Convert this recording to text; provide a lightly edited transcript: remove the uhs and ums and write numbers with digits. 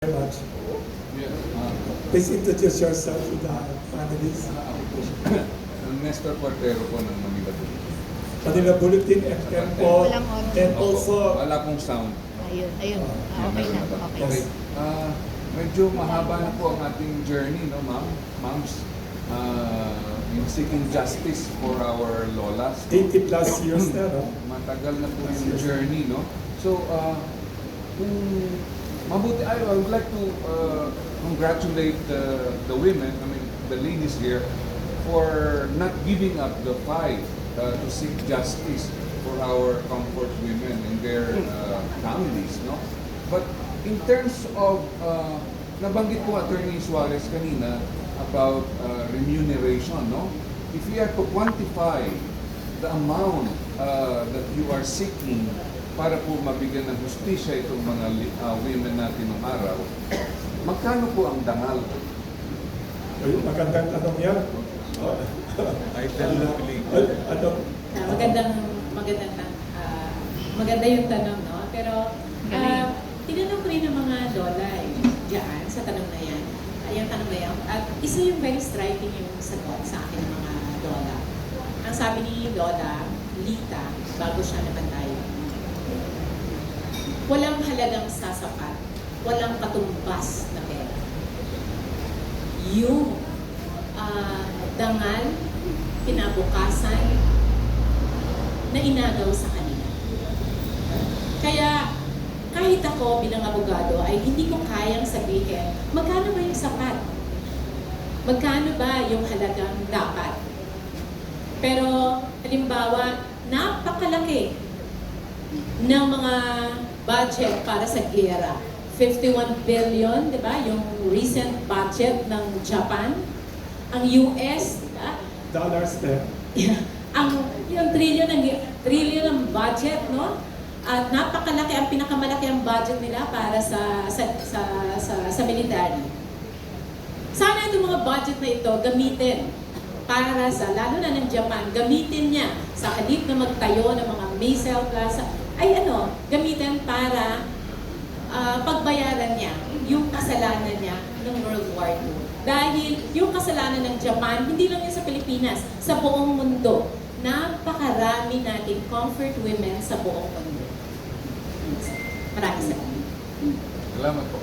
Very much. Yeah. Please introduce yourself to the families. Ako po, Nestor Cuartero po ng Manila po. Manila Bulletin and Temple. Walang audio. And also, Wala pong sound. Ayun. Okay na. Okay. Okay. Medyo mahaba na po ang ating journey, no, ma'am? Moms, in seeking justice for our lolas. 80 plus years na, no? Matagal na po yung journey, no? So, kung mabuti, I would like to congratulate the women, I mean, the ladies here, for not giving up the fight to seek justice for our comfort women and their families, no? But in terms of, nabanggit po Attorney Suarez kanina about remuneration, no? If we are to quantify the amount that you are seeking para po mabigyan ng hustisya itong mga women natin ng araw, magkano po ang dangal? Ay, magandang tanong yan. I definitely. Maganda yung tanong, no? Pero tinanong ko rin ng mga lola diyan sa tanong na yan. Yung tanong na yan. At isa yung very striking yung sagot sa akin ng mga lola. Ang sabi ni Lola Lita, bago siya namatay, walang halagang sasapat, walang katumbas na pera. Yung dangal, kinabukasan, na inagaw sa kanila. Kaya, kahit ako bilang abogado ay hindi ko kayang sabihin, magkano ba yung sapat? Magkano ba yung halagang dapat? Pero, halimbawa, napakalaki ng mga budget para sa gera. 51 billion, di ba? Yung recent budget ng Japan. Ang US, di ba? Dollars there. Yung trillion ng budget, no? At napakalaki, ang pinakamalaki ang budget nila para sa military. Sana itong mga budget na ito gamitin para sa, lalo na ng Japan, gamitin niya sa halip na magtayo ng mga missile plaza, ay gamitin para pagbayaran niya yung kasalanan niya ng World War II. Dahil yung kasalanan ng Japan, hindi lang yan sa Pilipinas, sa buong mundo. Napakarami nating comfort women sa buong mundo. Maraming salamat. Salamat po.